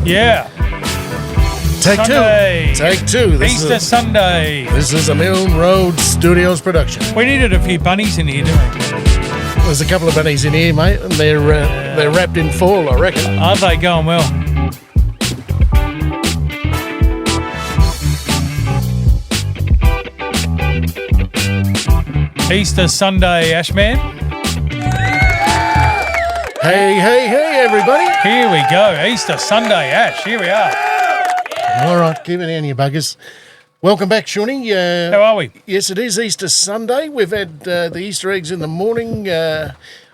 Yeah. Take Sunday. two. Take two. Easter Sunday. This is a Milne Road Studios production. We needed a few bunnies in here, didn't we? There's a couple of bunnies in here, mate, and they're wrapped in foil, I reckon. Aren't they going well? Easter Sunday, Ashman. Hey, everybody. Here we go. Easter Sunday, Ash. Here we are. All right, keep it down, you buggers. Welcome back, Shaunie. How are we? Yes, it is Easter Sunday. We've had the Easter eggs in the morning.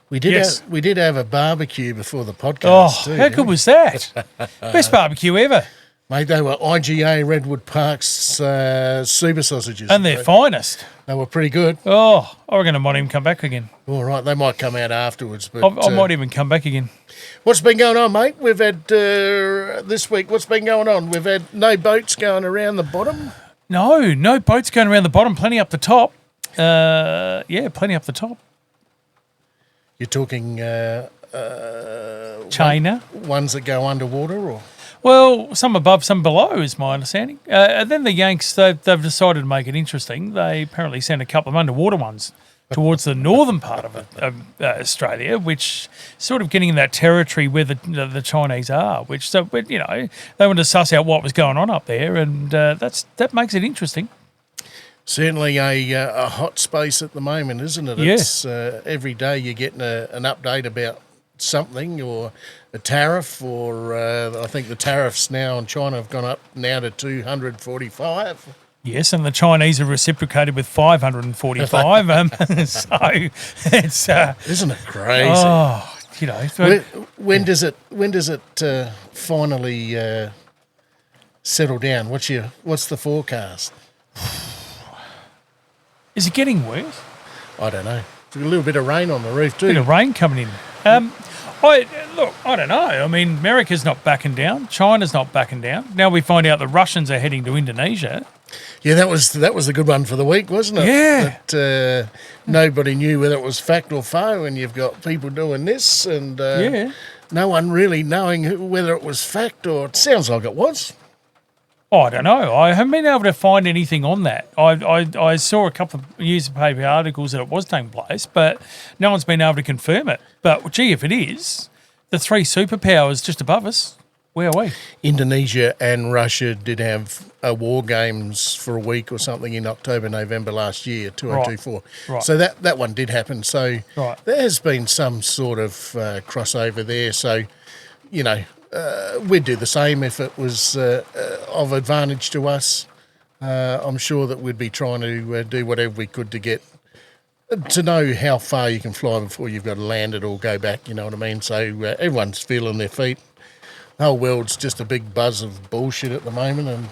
We did have a barbecue before the podcast. Oh, how good was that? Best barbecue ever. Mate, they were IGA Redwood Park's super sausages. And their finest. They were pretty good. Oh, I reckon I might even come back again. All right, they might come out afterwards. But I might even come back again. What's been going on, mate? We've had this week, what's been going on? We've had no boats going around the bottom. No boats going around the bottom, plenty up the top. Plenty up the top. You're talking China? Ones that go underwater, or? Well, some above, some below is my understanding. And then the Yanks, they've decided to make it interesting. They apparently sent a couple of underwater ones towards the northern part of Australia, which sort of getting in that territory where the Chinese are, which, so, you know, they wanted to suss out what was going on up there, and that makes it interesting. Certainly a hot space at the moment, isn't it? Yeah. It's, every day you're getting an update about something, or a tariff, or I think the tariffs now in China have gone up now to 245. Yes, and the Chinese have reciprocated with 545. So it's isn't it crazy? Oh, you know, when does it finally settle down? What's the forecast? Is it getting worse? I don't know. A little bit of rain on the roof too. Bit of rain coming in. I don't know. I mean, America's not backing down. China's not backing down. Now we find out the Russians are heading to Indonesia. Yeah, that was a good one for the week, wasn't it? Yeah. That nobody knew whether it was fact or foe, and you've got people doing this, and no one really knowing whether it was fact or it sounds like it was. Oh, I don't know. I haven't been able to find anything on that. I saw a couple of newspaper articles that it was taking place, but no one's been able to confirm it. But, gee, if it is, the three superpowers just above us, where are we? Indonesia and Russia did have war games for a week or something in October, November last year, 2024. Right. So that one did happen. So Right. there has been some sort of crossover there. So, you know, we'd do the same if it was of advantage to us. I'm sure that we'd be trying to do whatever we could to get to know how far you can fly before you've got to land it or go back, you know what I mean? So everyone's feeling their feet. The whole world's just a big buzz of bullshit at the moment, and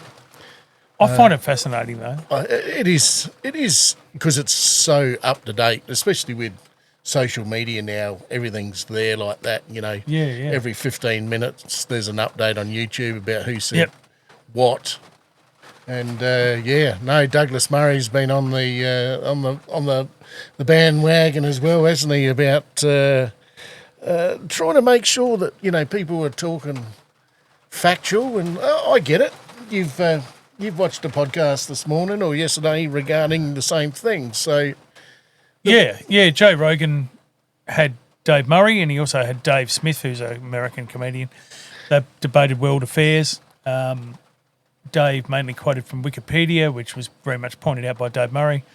I find it fascinating, though. it is because it's so up to date, especially with social media now. Everything's there like that, you know. Yeah. Every 15 minutes there's an update on YouTube about who said what. And Douglas Murray's been on the bandwagon as well, hasn't he? About trying to make sure that, you know, people are talking factual. And I get it. You've watched a podcast this morning or yesterday regarding the same thing. So Yeah. Joe Rogan had Dave Murray, and he also had Dave Smith, who's an American comedian. They debated world affairs. Dave mainly quoted from Wikipedia, which was very much pointed out by Dave Murray.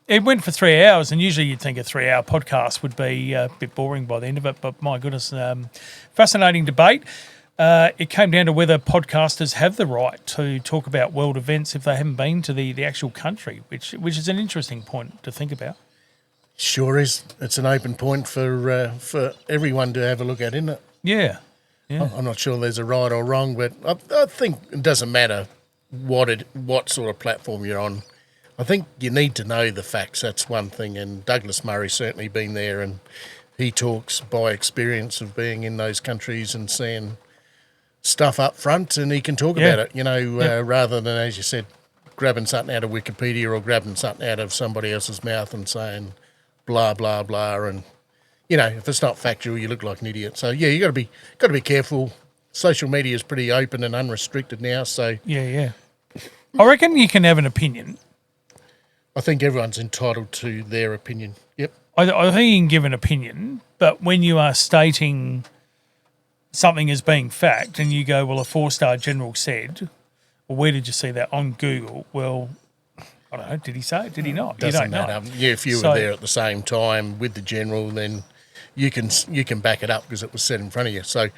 It went for 3 hours, and usually you'd think a 3-hour podcast would be a bit boring by the end of it, but my goodness, fascinating debate. It came down to whether podcasters have the right to talk about world events if they haven't been to the actual country, which is an interesting point to think about. Sure is. It's an open point for everyone to have a look at, isn't it? Yeah. I'm not sure there's a right or wrong, but I think it doesn't matter what sort of platform you're on. I think you need to know the facts. That's one thing, and Douglas Murray's certainly been there, and he talks by experience of being in those countries and seeing stuff up front, and he can talk about it, you know, rather than, as you said, grabbing something out of Wikipedia or grabbing something out of somebody else's mouth and saying blah, blah, blah, and you know, if it's not factual, you look like an idiot. So yeah, you got to be careful social media is pretty open and unrestricted now, so Yeah. I reckon you can have an opinion. I think everyone's entitled to their opinion. Yep. I think you can give an opinion, but when you are stating something as being fact and you go, well, a 4-star general said, well, where did you see that? On Google. Well, I don't know. Did he say it? Did he not? Doesn't you don't matter. know. Yeah, if you were there at the same time with the general, then you can back it up because it was set in front of you. So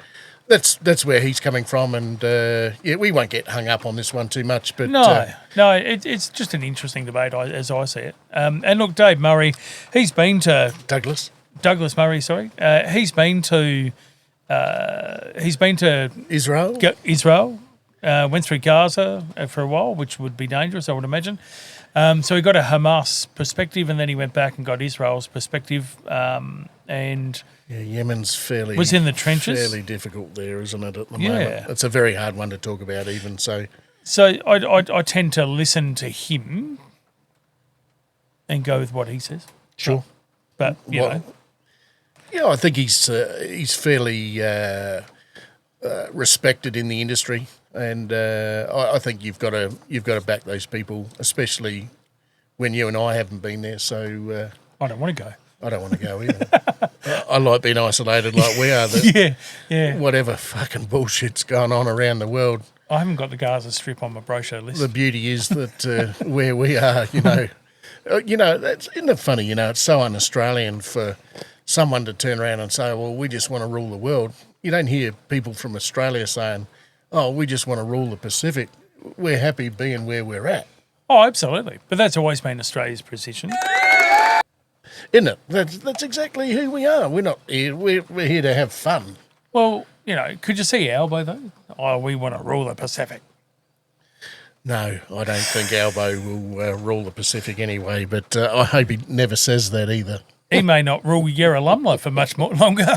that's where he's coming from, and we won't get hung up on this one too much. But No, it's just an interesting debate as I see it. And look, Dave Murray, he's been to Douglas Murray. Sorry, he's been to Israel. Israel. Went through Gaza for a while, which would be dangerous, I would imagine. So he got a Hamas perspective, and then he went back and got Israel's perspective. And Yemen's was in the trenches. Fairly difficult there, isn't it? At the moment, it's a very hard one to talk about, even so. So I tend to listen to him and go with what he says. Sure, but you know, yeah, I think he's fairly respected in the industry, and I think you've got to back those people, especially when you and I haven't been there. So I don't want to go. I don't want to go either. I like being isolated like we are. Yeah. Whatever fucking bullshit's going on around the world. I haven't got the Gaza Strip on my brochure list. The beauty is that where we are, isn't it funny? It's so un-Australian for someone to turn around and say, "Well, we just want to rule the world." You don't hear people from Australia saying, "Oh, we just want to rule the Pacific. We're happy being where we're at." Oh, absolutely. But that's always been Australia's position. Isn't it? That's exactly who we are. We're not here. We're here to have fun. Well, could you see Albo though? Oh, we want to rule the Pacific. No, I don't think Albo will rule the Pacific anyway, but I hope he never says that either. He may not rule Yarralumla for much more longer.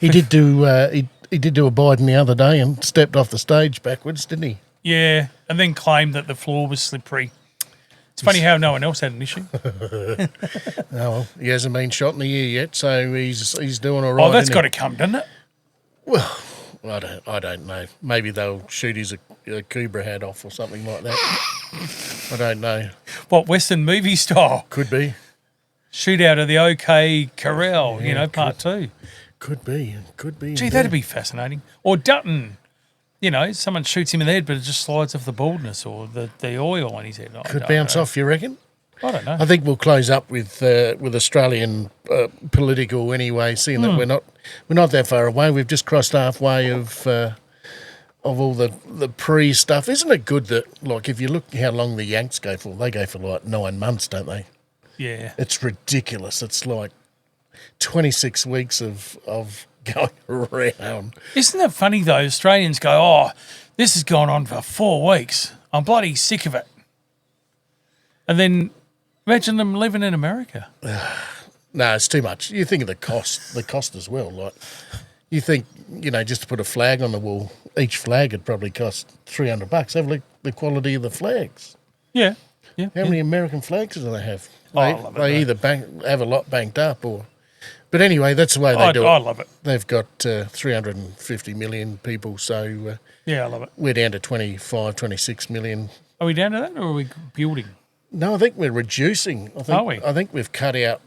He did do he did do a Biden the other day and stepped off the stage backwards, didn't he? Yeah, and then claimed that the floor was slippery. It's funny how no one else had an issue. Oh, well, he hasn't been shot in the ear yet, so he's doing all right. Oh, that's got to come, doesn't it? Well, I don't know. Maybe they'll shoot his Cobra hat off or something like that. I don't know. What, Western movie style? Could be. Shootout of the OK Corral, part 2. Could be. Gee, that'd be fascinating. Or Dutton. Someone shoots him in the head, but it just slides off the baldness or the oil on his head. Could bounce off, you reckon? I don't know. I think we'll close up with Australian political anyway, seeing that we're not that far away. We've just crossed halfway of all the pre stuff. Isn't it good that, like, if you look how long the Yanks go for, they go for like 9 months, don't they? Yeah. It's ridiculous. It's like 26 weeks of going around. Isn't it funny though? Australians go, "Oh, this has gone on for 4 weeks. I'm bloody sick of it." And then imagine them living in America. No, it's too much. You think of the cost as well. Like, you think, just to put a flag on the wall, each flag would probably cost $300. Have a look at the quality of the flags. Yeah. How many American flags do they have? They either have a lot banked up or... But anyway, that's the way they do it. I love it. They've got 350 million people, so... I love it. We're down to 25, 26 million. Are we down to that or are we building? No, I think we're reducing. Are we? I think we've cut out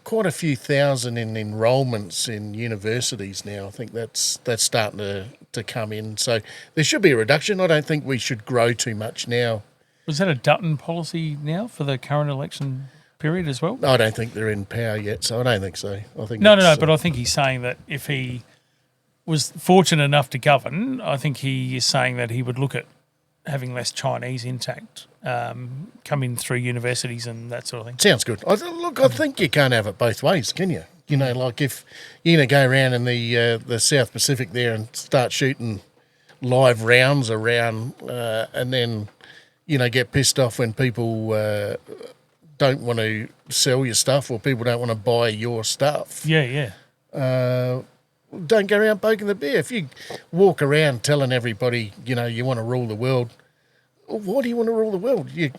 quite a few thousand in enrolments in universities now. I think that's starting to come in. So there should be a reduction. I don't think we should grow too much now. Was that a Dutton policy now for the current election period as well? I don't think they're in power yet, so I don't think so. I think No, but I think he's saying that if he was fortunate enough to govern, I think he is saying that he would look at having less Chinese intact coming through universities and that sort of thing. Sounds good. I think you can't have it both ways, can you? Like if you're going to go around in the South Pacific there and start shooting live rounds around and then, get pissed off when people don't want to sell your stuff or people don't want to buy your stuff. Yeah. Don't go around poking the bear. If you walk around telling everybody, you want to rule the world, why do you want to rule the world? You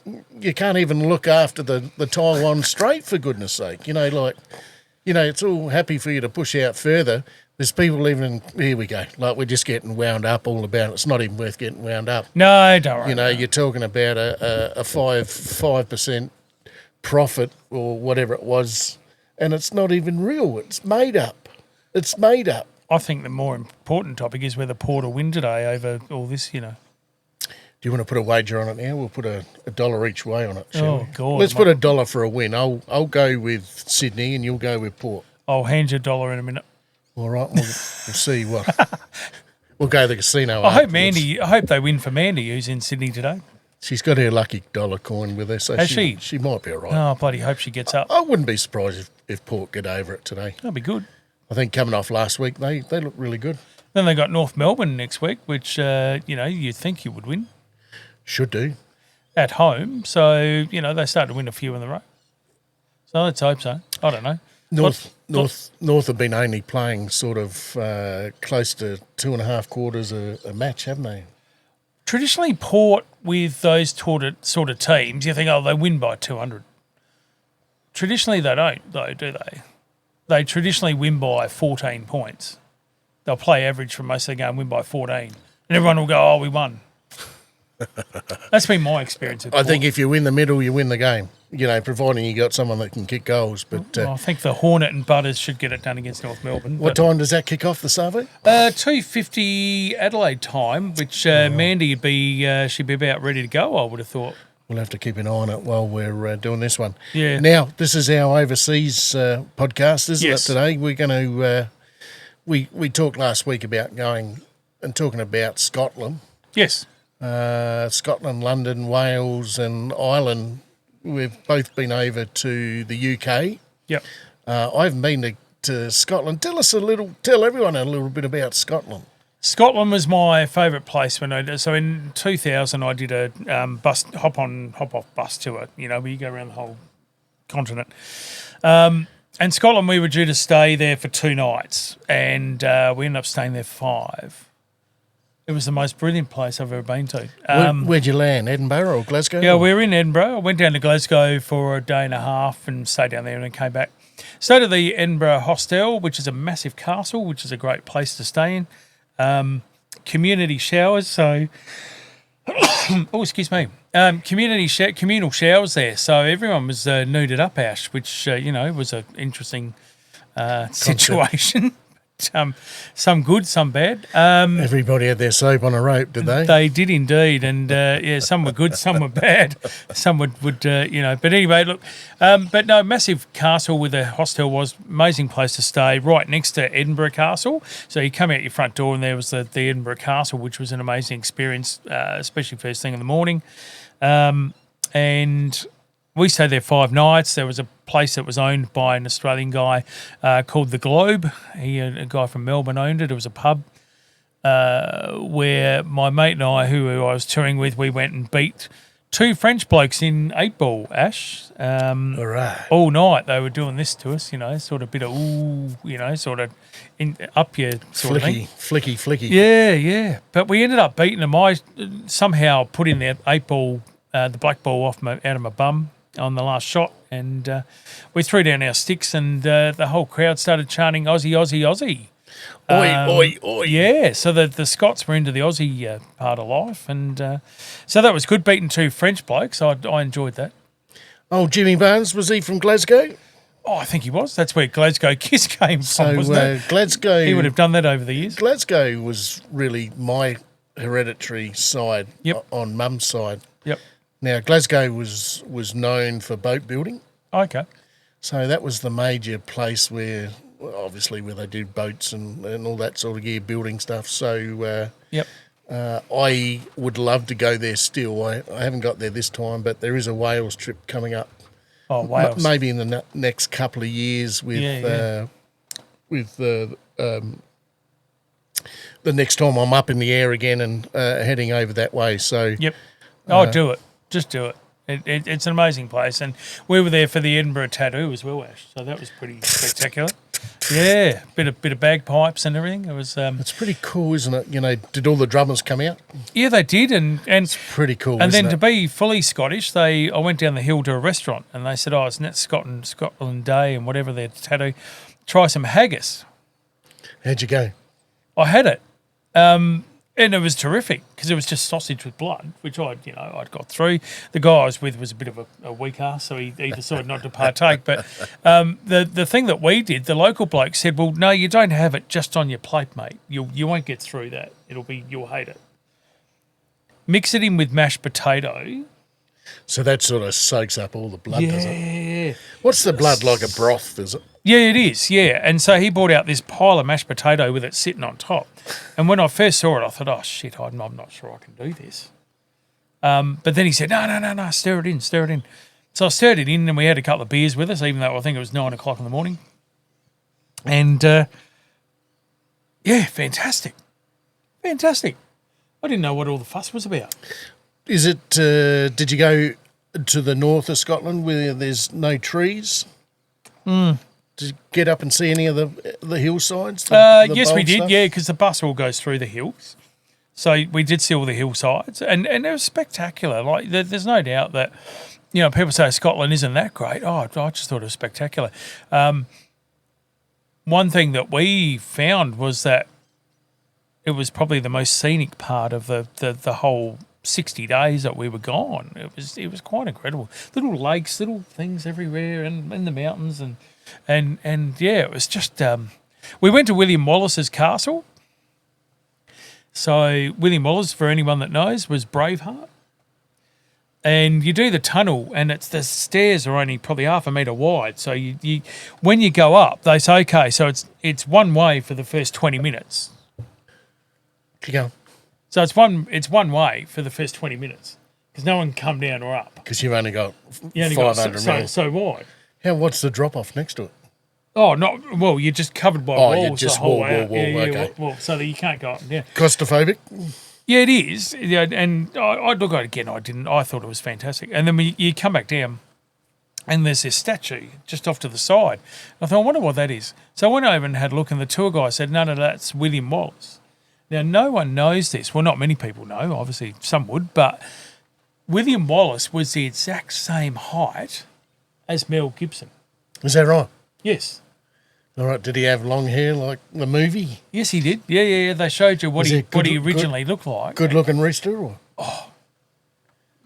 can't even look after the Taiwan Strait, for goodness sake. It's all happy for you to push out further, There's people even, here we go, like we're just getting wound up all about it. It's not even worth getting wound up. No, don't worry. You know, you're talking about a 5% profit or whatever it was, and it's not even real. It's made up. It's made up. I think the more important topic is whether Port will win today over all this, you know. Do you want to put a wager on it now? We'll put a $1 each way on it, shall we? God. Let's put $1 for a win. I'll go with Sydney and you'll go with Port. I'll hand you $1 in a minute. All right, we'll see what. We'll go to the casino. I hope they win for Mandy, who's in Sydney today. She's got her lucky dollar coin with her, so Has she might be all right. Oh, bloody hope she gets up. I wouldn't be surprised if Port get over it today. That'll be good. I think coming off last week, they look really good. Then they got North Melbourne next week, which, you'd think you would win. Should do. At home. So, they start to win a few in the row. So let's hope so. I don't know. North have been only playing sort of close to 2.5 quarters a match, haven't they? Traditionally, Port with those sort of teams, you think, they win by 200. Traditionally, they don't, though, do they? They traditionally win by 14 points. They'll play average for most of the game, win by 14. And everyone will go, we won. That's been my experience. I think if you win the middle, you win the game. Providing you got someone that can kick goals. But I think the Hornet and Butters should get it done against North Melbourne. What time does that kick off this afternoon? 2:50 Adelaide time, which Mandy she'd be about ready to go, I would have thought. We'll have to keep an eye on it while we're doing this one. Yeah. Now, this is our overseas podcast, isn't Yes. it, today? We're going to... We talked last week about going and talking about Scotland. Yes. Scotland, London, Wales and Ireland. We've both been over to the UK. Yep. I haven't been to Scotland. Tell everyone a little bit about Scotland. Scotland was my favourite place when I did. So in 2000, I did a hop off bus tour. Where you go around the whole continent. And Scotland, we were due to stay there for 2 nights, and we ended up staying there 5. It was the most brilliant place I've ever been to. Where'd you land? Edinburgh or Glasgow? Yeah, we were in Edinburgh. I went down to Glasgow for a day and a half and stayed down there and then came back. Stayed at the Edinburgh Hostel, which is a massive castle, which is a great place to stay in. Community showers, so... excuse me. Communal showers there, so everyone was nuded up, Ash, which, was an interesting situation. Some good, some bad. Everybody had their soap on a rope, did they? They did indeed, and some were good, some were bad. Some would But anyway, look. But no, massive castle with a hostel was amazing place to stay, right next to Edinburgh Castle. So you come out your front door, and there was the Edinburgh Castle, which was an amazing experience, especially first thing in the morning. And we stayed there 5 nights. There was a place that was owned by an Australian guy called The Globe. A guy from Melbourne owned it. It was a pub where my mate and I, who I was touring with, we went and beat 2 French blokes in 8-ball, Ash. All right. All night they were doing this to us, sort of bit of sort of up your sort of thing. Flicky. Yeah. But we ended up beating them. I somehow put in the 8-ball, the black ball out of my bum on the last shot, and we threw down our sticks, and the whole crowd started chanting Aussie, Aussie, Aussie. Oi, oi. Yeah, so the Scots were into the Aussie part of life, and so that was good, beating 2 French blokes. I enjoyed that. Oh, Jimmy Barnes, was he from Glasgow? Oh, I think he was. That's where Glasgow Kiss came from, wasn't it? Glasgow... He would have done that over the years. Glasgow was really my hereditary side. Yep. On mum's side. Yep. Now, Glasgow was known for boat building. Okay. So that was the major place where they do boats and all that sort of gear building stuff. So Yep. I would love to go there still. I haven't got there this time, but there is a Wales trip coming up. Oh, Wales. Maybe in the next couple of years with the next time I'm up in the air again and heading over that way. So Yep. Do it. Just do it. It's an amazing place, and we were there for the Edinburgh Tattoo as well, Ash. So that was pretty spectacular. Yeah, bit of bagpipes and everything. It was. It's pretty cool, isn't it? Did all the drummers come out? Yeah, they did, and It's pretty cool. and then isn't to it? be fully Scottish, I went down the hill to a restaurant, and they said, "Oh, it's Scotland Day and whatever their tattoo. Try some haggis." How'd you go? I had it, and it was terrific because it was just sausage with blood, which I'd got through. The guy I was with was a bit of a weak ass, so he decided not to partake. But the thing that we did, the local bloke said, "Well, no, you don't have it just on your plate, mate. You won't get through that. You'll hate it. Mix it in with mashed potato." So that sort of soaks up all the blood, does it? Yeah. What's the blood like? A broth, is it? Yeah, it is, yeah. And so he brought out this pile of mashed potato with it sitting on top. And when I first saw it, I thought, oh, shit, I'm not sure I can do this. But then he said, no, stir it in. So I stirred it in and we had a couple of beers with us, even though I think it was 9 o'clock in the morning. And, fantastic. Fantastic. I didn't know what all the fuss was about. Is it, did you go to the north of Scotland where there's no trees? Did you get up and see any of the hillsides? The Yes, we bold did, stuff? yeah, because the bus all goes through the hills. So we did see all the hillsides, and it was spectacular. Like, there's no doubt that, people say Scotland isn't that great. Oh, I just thought it was spectacular. One thing that we found was that it was probably the most scenic part of the whole 60 days that we were gone. It was quite incredible. Little lakes, little things everywhere, and in the mountains, and yeah, it was just. We went to William Wallace's castle. So William Wallace, for anyone that knows, was Braveheart. And you do the tunnel, and the stairs are only probably half a metre wide. So you when you go up, they say, okay, so it's one way for the first 20 minutes. Keep going. So it's one way for the first 20 minutes because no one can come down or up. Because you've only got You only got 500 metres. so wide. What's the drop-off next to it? Oh, you're just covered by walls you're just the whole wall, way out. okay. Wall, so that you can't go up and down. Claustrophobic? Yeah, it is. Yeah, and I look at it again. I didn't. I thought it was fantastic. And then when you come back down, and there's this statue just off to the side. I thought, I wonder what that is. So I went over and had a look, and the tour guy said, no, that's William Wallace. Now, no one knows this. Well, not many people know. Obviously, some would. But William Wallace was the exact same height as Mel Gibson. Is that right? Yes. All right. Did he have long hair like the movie? Yes, he did. Yeah. They showed you what Was he it good- originally looked like. Good-looking rooster? Or? I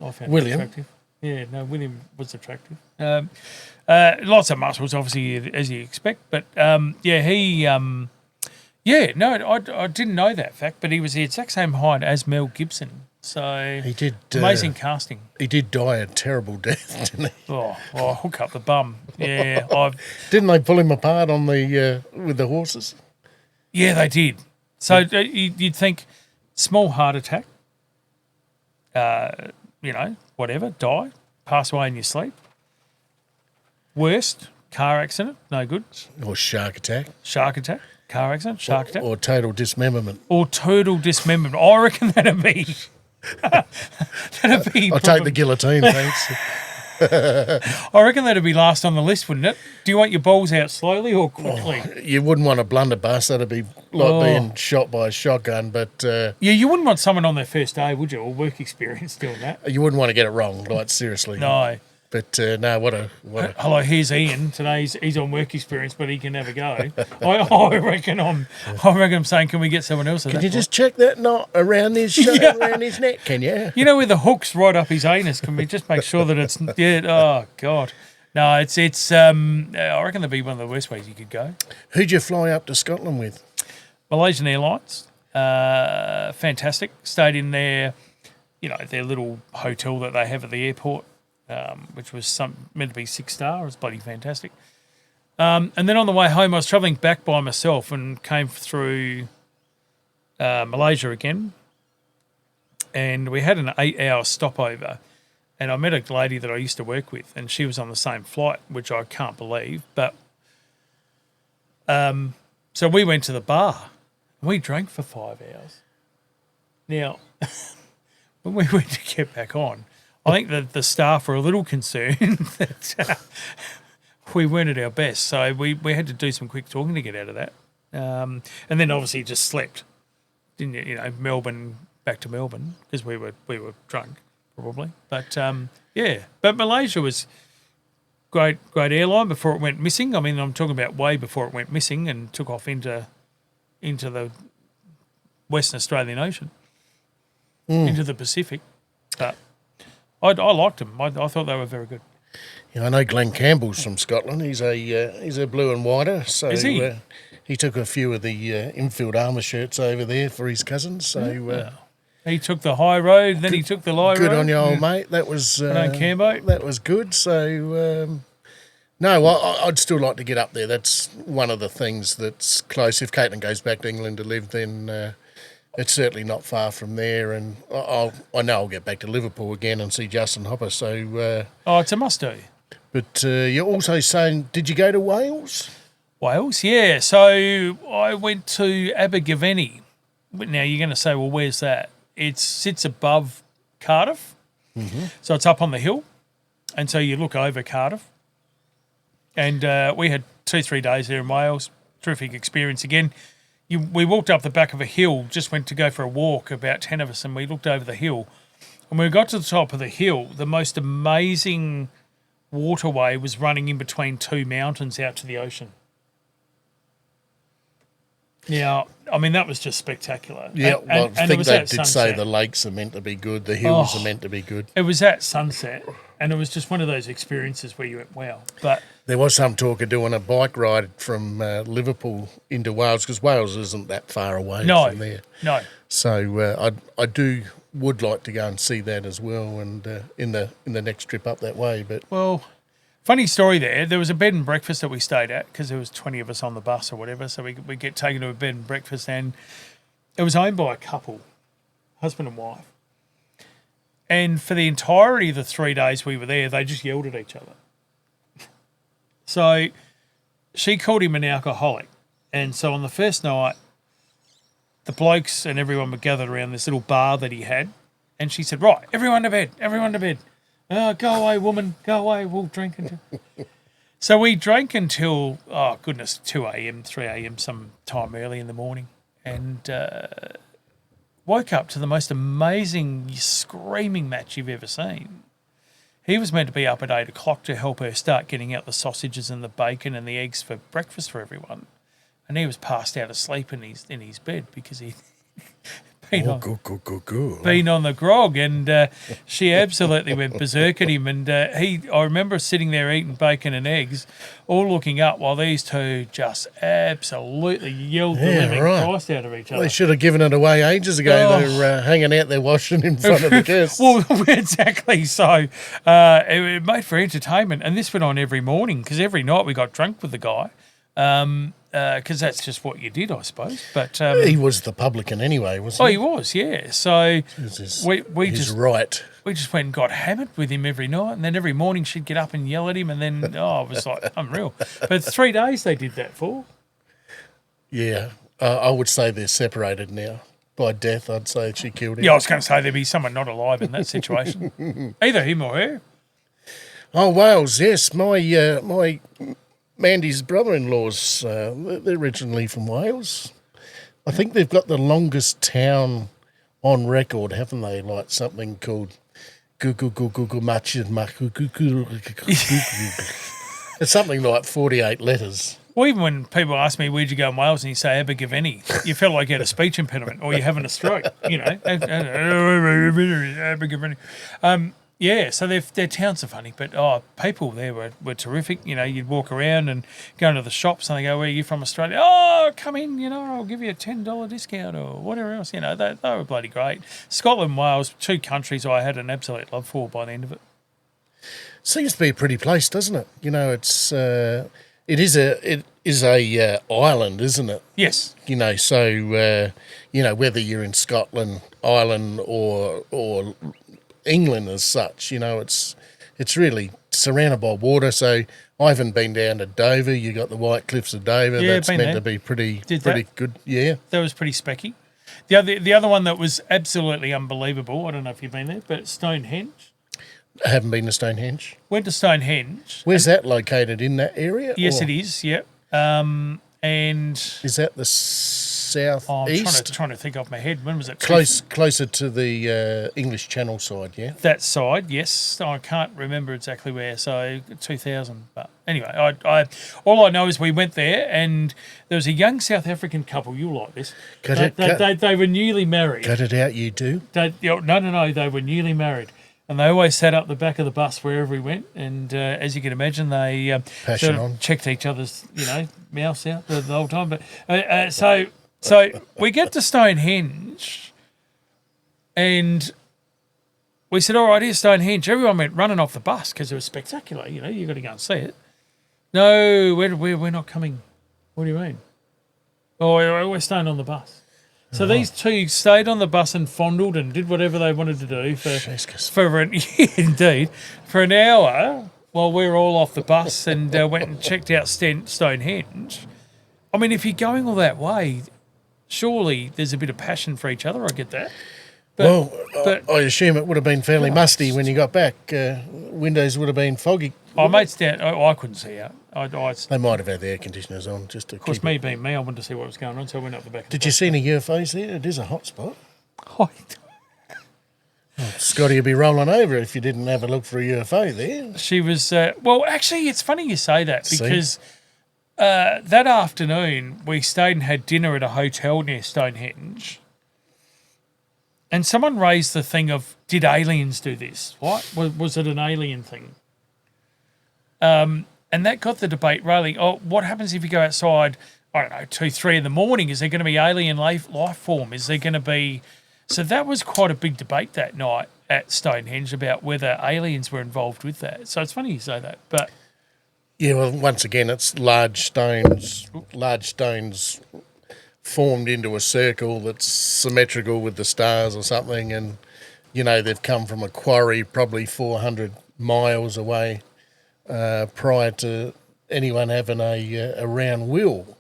found him William? attractive. Yeah, no, William was attractive. Lots of muscles, obviously, as you expect. But, he... I didn't know that fact, but he was the exact same height as Mel Gibson. So He did. amazing casting. He did die a terrible death, didn't he? Hook up the bum. Yeah, Didn't they pull him apart on the with the horses? yeah, they did. So you'd think small heart attack, whatever, die, pass away in your sleep. Worst, car accident, no good. Or shark attack? Shark attack, car accident, shark attack. Or total dismemberment? Or total dismemberment. I reckon that'd be. I'll take the guillotine, thanks. I reckon that'd be last on the list, wouldn't it? Do you want your balls out slowly or quickly? You wouldn't want a blunderbuss. That'd be like being shot by a shotgun. But Yeah, you wouldn't want someone on their first day, would you? Or work experience doing that. you wouldn't want to get it wrong. Like seriously. No. But no, what a. Hello, here's Ian. Today he's on work experience, but he can never go. I reckon I'm saying, can we get someone else? Can you just check that knot around his around his neck? Can you? You know where the hook's right up his anus? Can we just make sure that it's oh God. No, it's I reckon that'd be one of the worst ways you could go. Who'd you fly up to Scotland with? Malaysian Airlines, fantastic. Stayed in their little hotel that they have at the airport, which was meant to be 6-star. It was bloody fantastic. And then on the way home, I was travelling back by myself and came through Malaysia again. And we had an 8-hour stopover. And I met a lady that I used to work with, and she was on the same flight, which I can't believe. But so we went to the bar, and we drank for 5 hours. Now, when we went to get back on, I think that the staff were a little concerned that we weren't at our best. So we had to do some quick talking to get out of that. And then obviously just slept. Didn't Melbourne, back to Melbourne, because we were drunk. Probably, but but Malaysia was great airline before it went missing. I mean, I'm talking about way before it went missing and took off into into the Western Australian Ocean, into the Pacific. But I liked them. I thought they were very good. Yeah, I know Glenn Campbell's from Scotland. He's a blue and whiter. So Is he? He took a few of the infield armour shirts over there for his cousins. So He took the high road, then he took the low road. good on you, old mate. That was that was good. So no, I'd still like to get up there. That's one of the things that's close. If Caitlin goes back to England to live, then it's certainly not far from there. And I know I'll get back to Liverpool again and see Justin Hopper. So it's a must-do. But you're also saying, did you go to Wales? Wales, yeah. So I went to Abergavenny. Now you're going to say, well, where's that? It sits above Cardiff. Mm-hmm. So it's up on the hill. And so you look over Cardiff. And we had 2-3 days there in Wales. Terrific experience again. We walked up the back of a hill, just went to go for a walk, about 10 of us, and we looked over the hill. And when we got to the top of the hill, the most amazing waterway was running in between two mountains out to the ocean. Now, I mean, that was just spectacular. Yeah, I think they did say sunset. the lakes are meant to be good, the hills are meant to be good. It was at sunset, and it was just one of those experiences where you went, wow. But there was some talk of doing a bike ride from Liverpool into Wales, because Wales isn't that far away from there. No. So I would like to go and see that as well, and in the next trip up that way. But well, funny story there. There was a bed and breakfast that we stayed at because there was 20 of us on the bus or whatever. So we get taken to a bed and breakfast, and it was owned by a couple, husband and wife. And for the entirety of the 3 days we were there, they just yelled at each other. So she called him an alcoholic. And so on the first night, the blokes and everyone were gathered around this little bar that he had. And she said, right, everyone to bed, everyone to bed. Oh, go away, woman, go away, we'll drink until... So we drank until, 2 a.m., 3 a.m., some time early in the morning. And woke up to the most amazing screaming match you've ever seen. He was meant to be up at 8 o'clock to help her start getting out the sausages and the bacon and the eggs for breakfast for everyone. And he was passed out asleep in his bed because he'd been on the grog. And she absolutely went berserk at him. And I remember sitting there eating bacon and eggs, all looking up while these two just absolutely yelled the living Christ out of each other. They should have given it away ages ago. They're hanging out there washing in front of the guests. Well, exactly. So it made for entertainment. And this went on every morning because every night we got drunk with the guy. Because that's just what you did, I suppose. But he was the publican anyway, wasn't he? Oh, he was, yeah. So we just went and got hammered with him every night, and then every morning she'd get up and yell at him, and then it was like unreal. But 3 days they did that for. Yeah, I would say they're separated now by death. I'd say she killed him. Yeah, I was going to say there'd be someone not alive in that situation, either him or her. Oh, Wales, yes, my Mandy's brother-in-law's, they're originally from Wales. I think they've got the longest town on record, haven't they? Like something called it's something like 48 letters. Well, even when people ask me, where'd you go in Wales, and you say Abergavenny, you felt like you had a speech impediment or you're having a stroke, you know. Abergavenny. Yeah, so their towns are funny, but people there were terrific. You know, you'd walk around and go into the shops and they go, where are you from, Australia? Oh, come in, you know, I'll give you a $10 discount or whatever else. You know, they were bloody great. Scotland and Wales, 2 countries I had an absolute love for by the end of it. Seems to be a pretty place, doesn't it? You know, it is a island, isn't it? Yes. You know, so you know, whether you're in Scotland, Ireland, or England as such, you know, it's really surrounded by water. So I haven't been down to Dover. You got the White Cliffs of Dover. Yeah, that's meant to be pretty good. Yeah, that was pretty specky. The other one that was absolutely unbelievable. I don't know if you've been there, but Stonehenge. I haven't been to Stonehenge. Went to Stonehenge. Where's that located, in that area? Yes, it is. Yep. And is that the south east? I'm trying to think off my head. When was it? Closer to the English Channel side, yeah. That side, yes. I can't remember exactly where. So 2000, but Anyway, I all I know is we went there and there was a young South African couple. You'll like this. They were newly married. Cut it out, you do. No. They were newly married. And they always sat up the back of the bus wherever we went. And as you can imagine, they sort of checked each other's, mouths out the whole time. But so we get to Stonehenge and we said, all right, here's Stonehenge. Everyone went running off the bus because it was spectacular. You've got to go and see it. No, we're not coming. What do you mean? Oh, we're staying on the bus. So these two stayed on the bus and fondled and did whatever they wanted to do for an hour while we were all off the bus and went and checked out Stonehenge. I mean, if you're going all that way, surely there's a bit of passion for each other. I get that. But I assume it would have been fairly musty when you got back. Windows would have been foggy. Oh, mate's down. I couldn't see out. They might have had the air conditioners on just to. Of course, me being me, I wanted to see what was going on, so I went up the back. Did you see any UFOs there? It is a hot spot. Oh, Scotty would be rolling over if you didn't have a look for a UFO there. She was. Well, actually, it's funny you say that because that afternoon we stayed and had dinner at a hotel near Stonehenge. And someone raised the thing of, did aliens do this? What? Was it an alien thing? And that got the debate rolling. Oh, what happens if you go outside, I don't know, 2, 3 in the morning? Is there going to be alien life form? Is there going to be... So that was quite a big debate that night at Stonehenge about whether aliens were involved with that. So it's funny you say that, but... Yeah, well, once again, it's large stones formed into a circle that's symmetrical with the stars or something, and they've come from a quarry probably 400 miles away prior to anyone having a round wheel.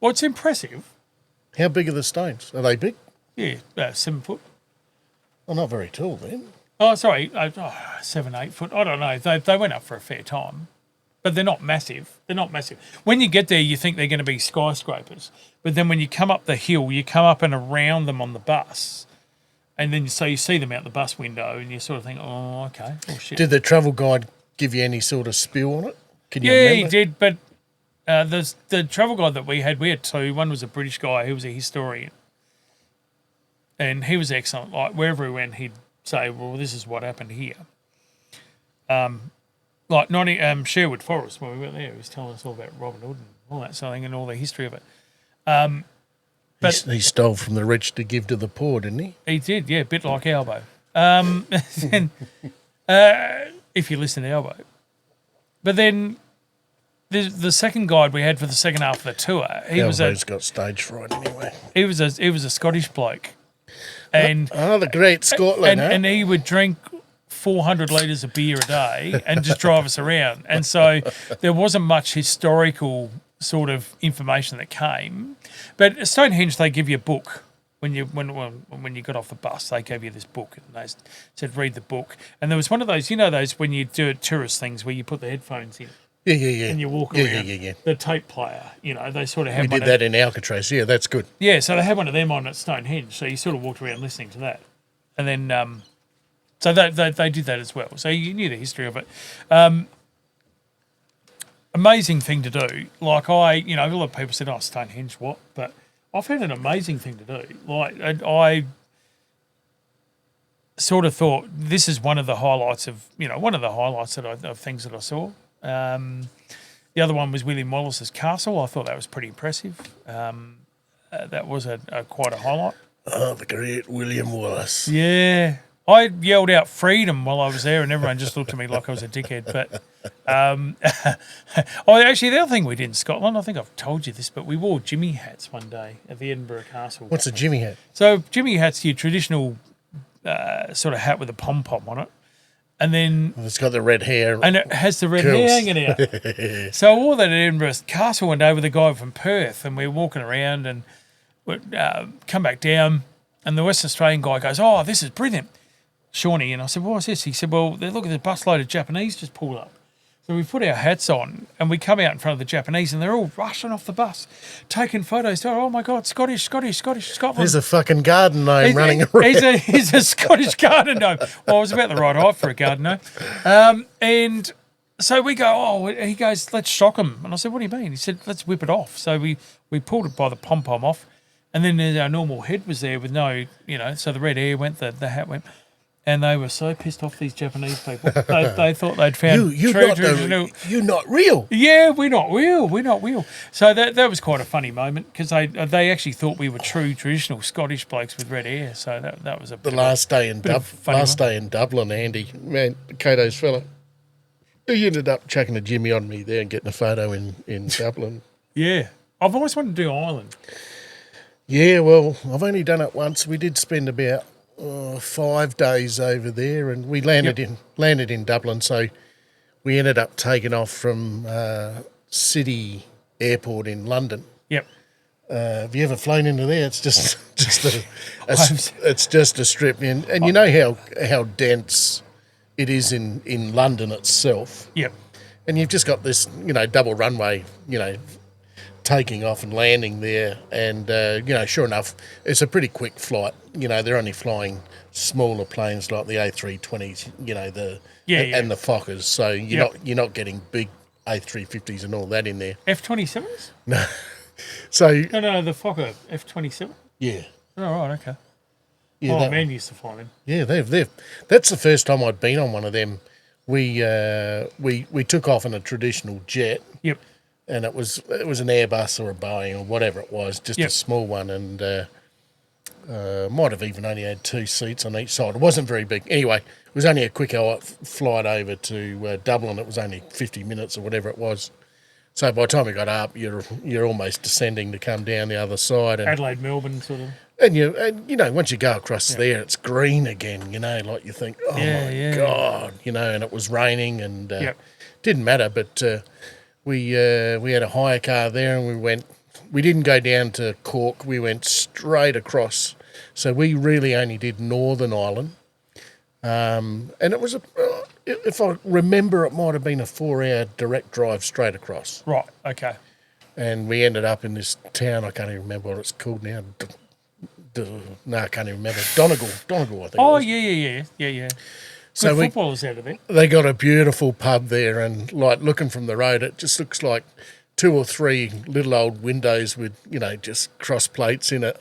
Well, it's impressive. How big are the stones? Are they big? Yeah, about 7 foot. Well, not very tall then. Oh, sorry, 7, 8 foot. I don't know. They went up for a fair time. But they're not massive. When you get there, you think they're going to be skyscrapers. But then when you come up the hill, you come up and around them on the bus. And then so you see them out the bus window and you sort of think, oh, okay. Oh, shit. Did the travel guide give you any sort of spiel on it? Can you remember? He did. But the travel guide that we had 2. One was a British guy who was a historian. And he was excellent. Like wherever he went, he'd say, well, this is what happened here. Like Sherwood Forest, when we went there, he was telling us all about Robin Hood and all that sort of thing and all the history of it. But he stole from the rich to give to the poor, didn't he? He did, yeah, a bit like Albo. If you listen to Albo. But then the second guide we had for the second half of the tour, Albo's got stage fright anyway. He was a Scottish bloke. And the great Scotland, and he would drink 400 litres of beer a day and just drive us around. And so there wasn't much historical sort of information that came. But at Stonehenge, they give you a book. When you got off the bus, they gave you this book and they said, read the book. And there was one of those, those when you do tourist things where you put the headphones in. Yeah. And you walk around. Yeah. The tape player, they sort of had We did that in Alcatraz. Yeah, that's good. Yeah, so they had one of them on at Stonehenge. So you sort of walked around listening to that. And then... So they did that as well. So you knew the history of it. Amazing thing to do. Like a lot of people said, oh, Stonehenge, what? But I found an amazing thing to do. Like I sort of thought this is one of the highlights of things that I saw. The other one was William Wallace's castle. I thought that was pretty impressive. That was quite a highlight. Oh, the great William Wallace. Yeah. I yelled out freedom while I was there and everyone just looked at me like I was a dickhead. But actually, the other thing we did in Scotland, I think I've told you this, but we wore Jimmy hats one day at the Edinburgh Castle. What's a Jimmy hat? So Jimmy hat's your traditional sort of hat with a pom-pom on it. And then... It's got the red hair. And it has the red hair hanging out. So I wore that at Edinburgh Castle one day with a guy from Perth and we were walking around and we'd come back down and the West Australian guy goes, oh, this is brilliant. Shaun, and I said, what's this? He said, well, look at the busload of Japanese just pulled up. So we put our hats on and we come out in front of the Japanese and they're all rushing off the bus, taking photos. Oh, my God, Scottish, Scotland. There's a fucking garden gnome running around. He's a Scottish garden gnome. Well, I was about the right height for a garden gnome. And So we go, he goes, let's shock him. And I said, what do you mean? He said, let's whip it off. So we pulled it by the pom-pom off. And then our normal head was there with no, so the red air went, the hat went. And they were so pissed off, these Japanese people. They thought they'd found traditional. You're not real. Yeah, we're not real. So that was quite a funny moment because they actually thought we were true traditional Scottish blokes with red hair. So that was the last day in Dublin, Andy, man, Cato's fella, he ended up chucking a Jimmy on me there and getting a photo in Dublin. Yeah, I've always wanted to do Ireland. Yeah, well, I've only done it once. We did spend about 5 days over there, and we landed in Dublin. So we ended up taking off from City Airport in London. Yep. Have you ever flown into there? It's just it's just a strip, and you know how dense it is in London itself. Yep. And you've just got this double runway, taking off and landing there, and sure enough, it's a pretty quick flight. They're only flying smaller planes like the A320s, and the Fokkers. So you're not getting big A350s and all that in there. F-27s? No. So no, the Fokker F-27. Yeah. Oh, right, okay. Yeah, man used to fly them. Yeah, they've. That's the first time I'd been on one of them. We took off in a traditional jet. Yep. And it was an Airbus or a Boeing or whatever it was, just a small one, and might have even only had 2 seats on each side. It wasn't very big. Anyway, it was only a quick hour flight over to Dublin. It was only 50 minutes or whatever it was. So by the time we got up, you're almost descending to come down the other side. And, Adelaide, Melbourne, sort of. And once you go across there, it's green again. Like you think, oh my God, and it was raining and didn't matter, but. We had a hire car there, and we didn't go down to Cork. We went straight across. So we really only did Northern Ireland. And it was, if I remember, it might have been a 4-hour direct drive straight across. Right, okay. And we ended up in this town, I can't even remember what it's called now. No, I can't even remember. Donegal, I think. Oh, yeah. So footballers out of there. They got a beautiful pub there, and looking from the road, it just looks like 2 or 3 little old windows with just cross plates in it,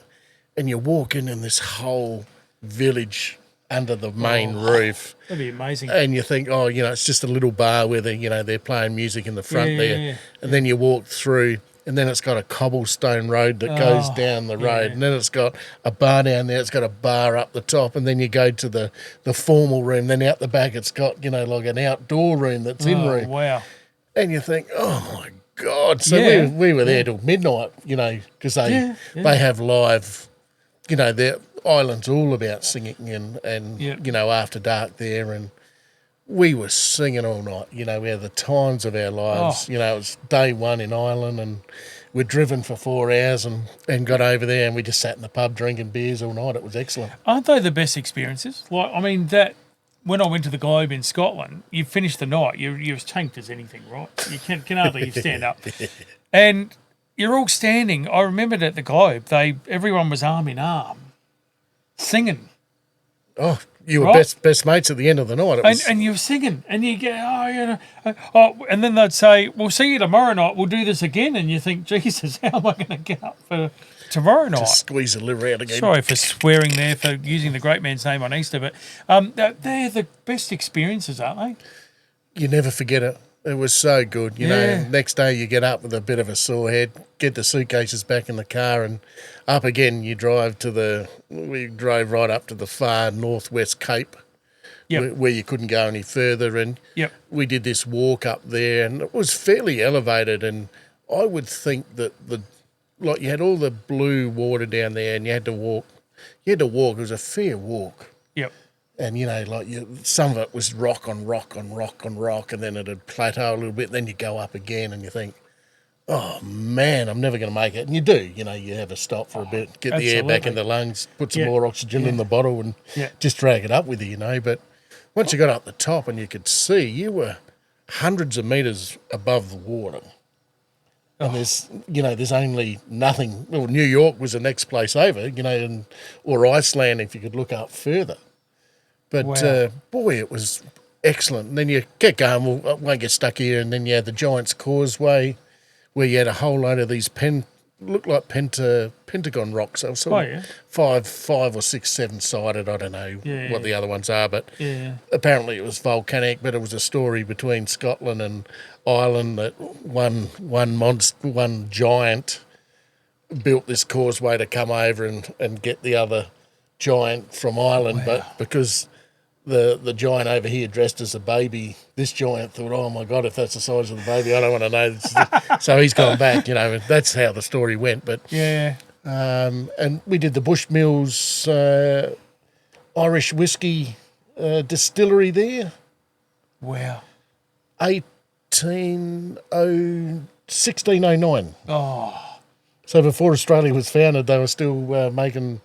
and you walk in this whole village under the main roof. That'd be amazing. And you think, it's just a little bar where they're playing music in the front there, and then you walk through. And then it's got a cobblestone road that goes down the road. And then it's got a bar down there. It's got a bar up the top. And then you go to the formal room. Then out the back it's got, like an outdoor room that's in room. Wow. And you think, oh, my God. So we were there till midnight, because they have live, their island's all about singing and after dark there. And we were singing all night. We had the times of our lives. It was day one in Ireland, and we'd driven for 4 hours and got over there, and we just sat in the pub drinking beers all night. It was excellent. Aren't they the best experiences? That when I went to the Globe in Scotland, you finish the night, you're as tanked as anything, right? You can hardly stand up. And you're all standing. I remembered at the Globe, everyone was arm in arm, singing. Oh, you were best mates at the end of the night. And you were singing, and you get, and then they'd say, we'll see you tomorrow night, we'll do this again. And you think, Jesus, how am I going to get up for tomorrow night? Just squeeze the liver out again. Sorry for swearing there, for using the great man's name on Easter, but they're the best experiences, aren't they? You never forget it. It was so good. Next day you get up with a bit of a sore head, get the suitcases back in the car, and up again we drove right up to the far northwest Cape, where you couldn't go any further. And we did this walk up there, and it was fairly elevated. And I would think that you had all the blue water down there, and you had to walk. It was a fair walk. Yep. And, some of it was rock on rock on rock on rock, and then it'd plateau a little bit. Then you go up again, and you think, oh, man, I'm never going to make it. And you do. You have a stop for a bit, get the air back in the lungs, put some more oxygen in the bottle, and just drag it up with you, But once you got up the top and you could see, you were hundreds of metres above the water. And there's only nothing. Well, New York was the next place over, or Iceland if you could look up further. But, boy, it was excellent. And then you get going, I won't get stuck here, and then you had the Giant's Causeway, where you had a whole load of these looked like pentagon rocks. They were sort of five or six, seven-sided. I don't know what the other ones are, but apparently it was volcanic. But it was a story between Scotland and Ireland that one giant built this causeway to come over and get the other giant from Ireland, but because the giant over here dressed as a baby, this giant thought, oh my God, if that's the size of the baby, I don't want to know. So he's gone back, that's how the story went. But and we did the Bushmills Irish whiskey distillery there. Wow. 1609. Oh. So before Australia was founded, they were still making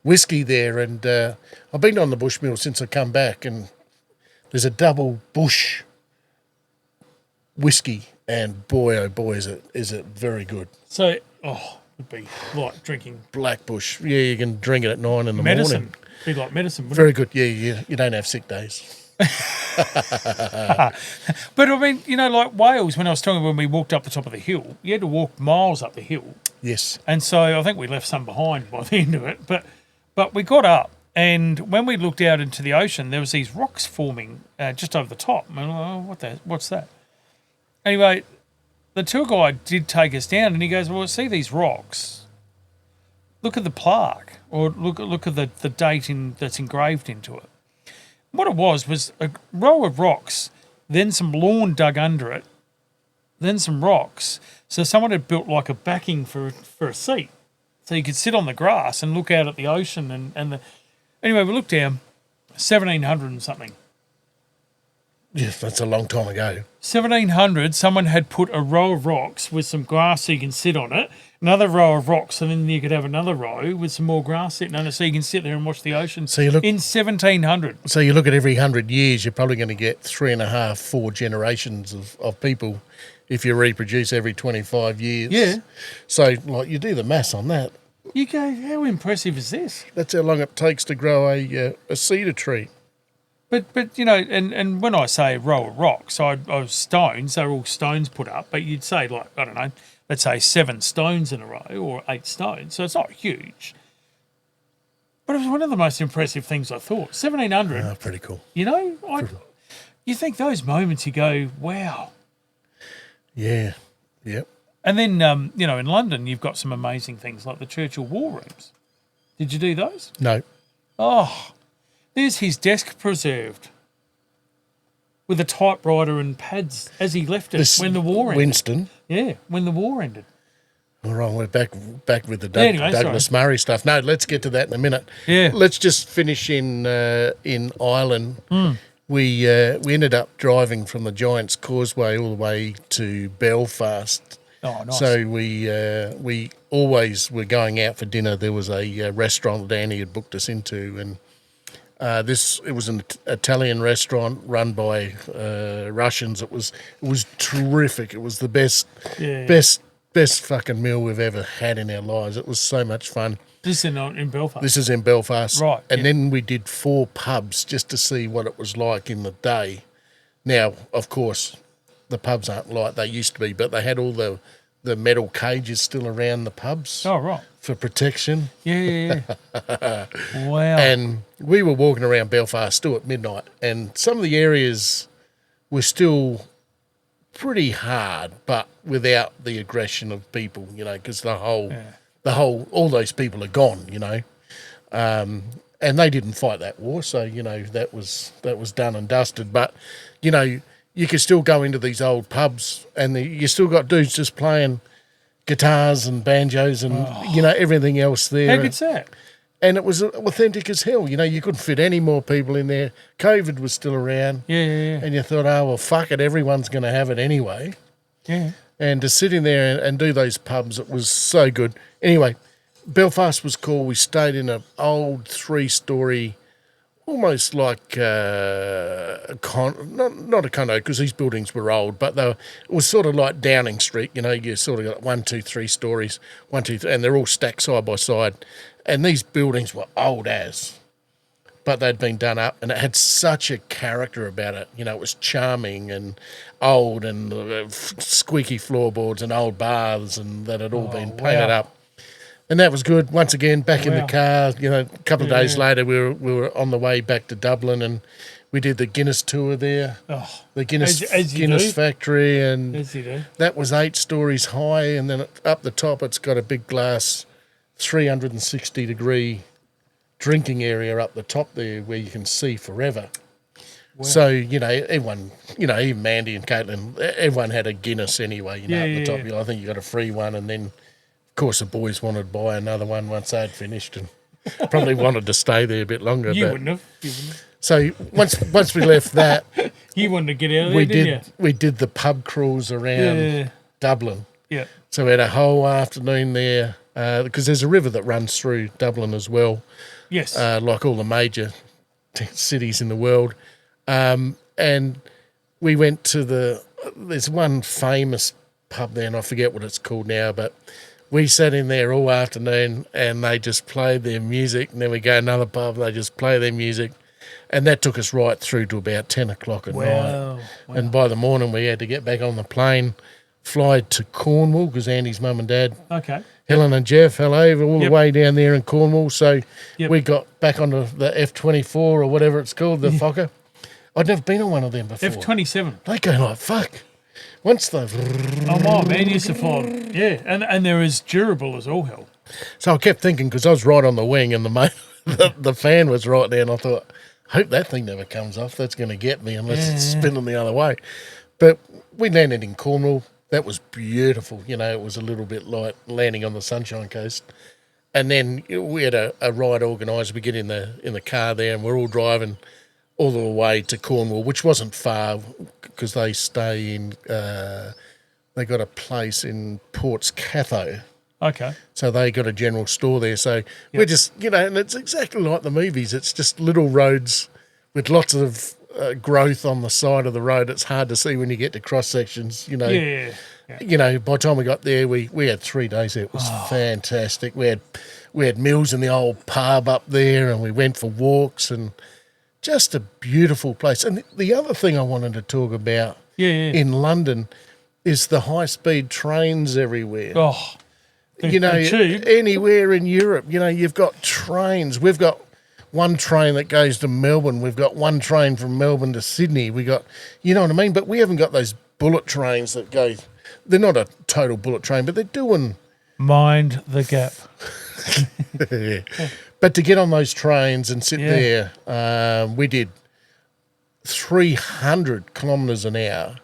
whiskey there, and I've been on the Bushmill since I come back, and there's a double bush whiskey, and boy, oh boy, is it very good. So, it'd be like drinking Black Bush. Yeah, you can drink it at 9 in the medicine. morning. Be like medicine, wouldn't Very it? good. Yeah, you don't have sick days. But I mean, like Wales, when I was talking when we walked up the top of the hill, you had to walk miles up the hill. Yes. And so I think we left some behind by the end of it. But we got up, and when we looked out into the ocean, there was these rocks forming just over the top. And I'm like, what's that? Anyway, the tour guide did take us down, and he goes, well, see these rocks? Look at the plaque, or look at the date that's engraved into it. What it was a row of rocks, then some lawn dug under it, then some rocks. So someone had built like a backing for a seat. So you could sit on the grass and look out at the ocean Anyway, we looked down, 1700 and something. Yes, that's a long time ago. 1700, someone had put a row of rocks with some grass so you can sit on it, another row of rocks, and then you could have another row with some more grass sitting on it so you can sit there and watch the ocean. So you look in 1700. So you look at every 100 years, you're probably going to get 3.5, 4 generations of people if you reproduce every 25 years. Yeah. So, like, you do the maths on that. You go, how impressive is this? That's how long it takes to grow a cedar tree. But and when I say a row of rocks, I stones, they're all stones put up, but you'd say, like, I don't know, let's say 7 stones in a row or 8 stones, so it's not huge. But it was one of the most impressive things I thought. 1700. Oh, pretty cool. You think those moments you go, wow. Yeah, yep. And then, in London, you've got some amazing things like the Churchill War Rooms. Did you do those? No. Oh, there's his desk preserved with a typewriter and pads as he left it when the war ended. Winston? Yeah, when the war ended. All right, we're back with the Douglas Murray stuff. No, let's get to that in a minute. Yeah. Let's just finish in Ireland. We ended up driving from the Giant's Causeway all the way to Belfast. Oh, nice. So we always were going out for dinner. There was a restaurant that Annie had booked us into, and it was an Italian restaurant run by Russians. It was terrific. It was the best fucking meal we've ever had in our lives. It was so much fun. This is in Belfast. This is in Belfast, right? And then we did 4 pubs just to see what it was like in the day. Now, of course, the pubs aren't like they used to be, but they had all the metal cages still around the pubs. Oh, right. For protection. Yeah. Wow. And we were walking around Belfast still at midnight, and some of the areas were still pretty hard, but without the aggression of people, because all those people are gone, and they didn't fight that war, so that was done and dusted. But you could still go into these old pubs, and you still got dudes just playing guitars and banjos and everything else there. How good's that? And it was authentic as hell. You couldn't fit any more people in there. COVID was still around. Yeah. And you thought, oh, well, fuck it, everyone's going to have it anyway. Yeah. And to sit in there and do those pubs, it was so good. Anyway, Belfast was cool. We stayed in an old 3-story, almost like not a condo, because these buildings were old, but it was sort of like Downing Street. You sort of got 1, 2, 3 stories, 1, 2, 3, and they're all stacked side by side. And these buildings were old as. but they'd been done up, and it had such a character about it. You know, it was charming and old, and squeaky floorboards and old baths, and that had all been painted up. And that was good. Once again, back in the car. You know, a couple of days later, we were on the way back to Dublin, and we did the Guinness tour there. Oh, the Guinness factory, and that was 8 stories high, and then up the top, it's got a big glass, 360-degree drinking area up the top there where you can see forever. Wow. So, you know, everyone, you know, even Mandy and Caitlin, everyone had a Guinness anyway, you know, up the top. You know, I think you got a free one, and then, of course, the boys wanted to buy another one once they'd finished, and probably wanted to stay there a bit longer. You wouldn't have. So once we left that, you wanted to get out of there, didn't you? We did the pub cruise around Dublin. Yeah. So we had a whole afternoon there because there's a river that runs through Dublin as well. Yes. Like all the major cities in the world. And we went to there's one famous pub there, and I forget what it's called now, but we sat in there all afternoon and they just played their music, and then we go to another pub, they just play their music. And that took us right through to about 10 o'clock at night. Wow. And by the morning, we had to get back on the plane, fly to Cornwall, because Andy's mum and dad, Helen and Jeff, all the way down there in Cornwall. So we got back onto the F-24 or whatever it's called, the Fokker. I'd never been on one of them before. F-27. They go like, fuck. Once the... Oh, my man used to fly. Yeah, and they're as durable as all hell. So I kept thinking, because I was right on the wing and the fan was right there, and I thought... hope that thing never comes off. That's going to get me unless it's spinning the other way. But we landed in Cornwall. That was beautiful. You know, it was a little bit like landing on the Sunshine Coast. And then we had a ride organised. We get in the car there, and we're all driving all the way to Cornwall, which wasn't far because they stay in. They got a place in Ports Catho. Okay. So they got a general store there. So we're just, you know, and it's exactly like the movies. It's just little roads with lots of growth on the side of the road. It's hard to see when you get to cross sections, you know. Yeah. You know, by the time we got there, we had 3 days there. It was fantastic. We had meals in the old pub up there, and we went for walks, and just a beautiful place. And the other thing I wanted to talk about in London is the high-speed trains everywhere. Oh, you know, anywhere in Europe, you know, you've got trains. We've got one train that goes to Melbourne. We've got one train from Melbourne to Sydney. We got, you know what I mean? But we haven't got those bullet trains that go, they're not a total bullet train, but they're doing... Mind the gap. But to get on those trains and sit there, we did 300 kilometres an hour.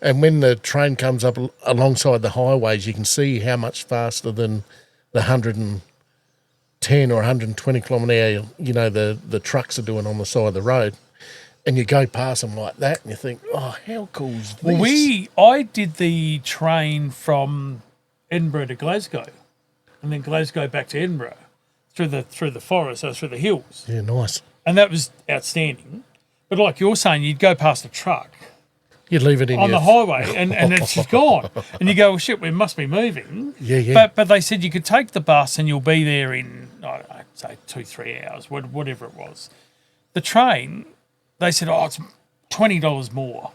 And when the train comes up alongside the highways, you can see how much faster than the 110 or 120 kilometre hour, you know, the trucks are doing on the side of the road. And you go past them like that, and you think, oh, how cool is this? Well, I did the train from Edinburgh to Glasgow, and then Glasgow back to Edinburgh through the forest, through the hills. Yeah, nice. And that was outstanding. But like you're saying, you'd go past a truck. You'd leave it in on the highway, and it's just gone. And you go, well, shit, we must be moving. Yeah. But they said you could take the bus and you'll be there in, I don't know, say 2-3 hours, whatever it was. The train, they said, it's $20 more.